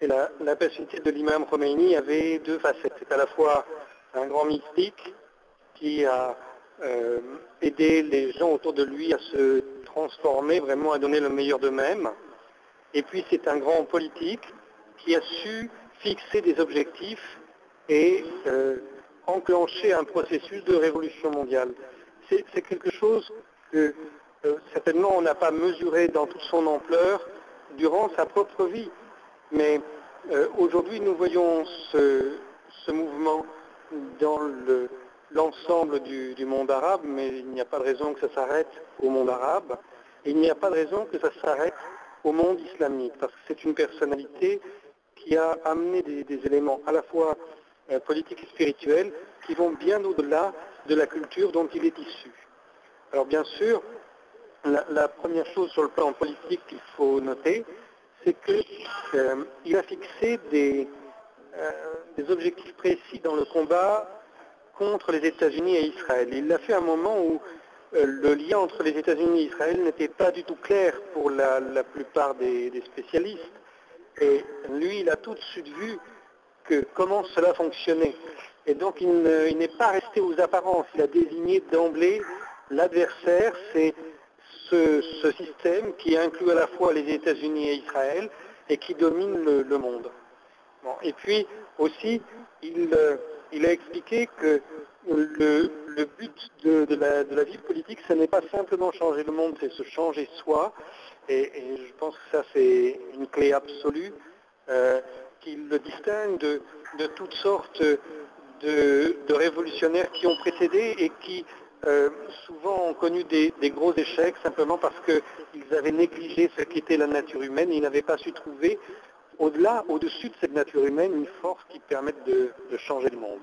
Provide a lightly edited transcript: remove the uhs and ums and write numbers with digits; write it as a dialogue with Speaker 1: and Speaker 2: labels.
Speaker 1: Et la personnalité de l'imam Khomeini avait deux facettes. C'est à la fois un grand mystique qui a aidé les gens autour de lui à se transformer, vraiment à donner le meilleur d'eux-mêmes. Et puis c'est un grand politique qui a su fixer des objectifs et enclencher un processus de révolution mondiale. C'est quelque chose que certainement on n'a pas mesuré dans toute son ampleur durant sa propre vie. Mais aujourd'hui nous voyons ce mouvement dans l'ensemble du monde arabe, mais il n'y a pas de raison que ça s'arrête au monde arabe, et il n'y a pas de raison que ça s'arrête au monde islamique, parce que c'est une personnalité qui a amené des éléments à la fois politiques et spirituels qui vont bien au-delà de la culture dont il est issu. Alors bien sûr, la première chose sur le plan politique qu'il faut noter, c'est qu'il a fixé des objectifs précis dans le combat contre les États-Unis et Israël. Il l'a fait à un moment où le lien entre les États-Unis et Israël n'était pas du tout clair pour la plupart des spécialistes. Et lui, il a tout de suite vu comment cela fonctionnait. Et donc, il n'est pas resté aux apparences. Il a désigné d'emblée l'adversaire, c'est ce système qui inclut à la fois les États-Unis et Israël et qui domine le monde. Bon, et puis aussi, il a expliqué que le but de la vie politique, ce n'est pas simplement changer le monde, c'est se changer soi. Et je pense que ça, c'est une clé absolue qui le distingue de toutes sortes de révolutionnaires qui ont précédé et qui souvent ont connu des gros échecs simplement parce qu'ils avaient négligé ce qu'était la nature humaine et ils n'avaient pas su trouver au-dessus de cette nature humaine, une force qui permette de changer le monde.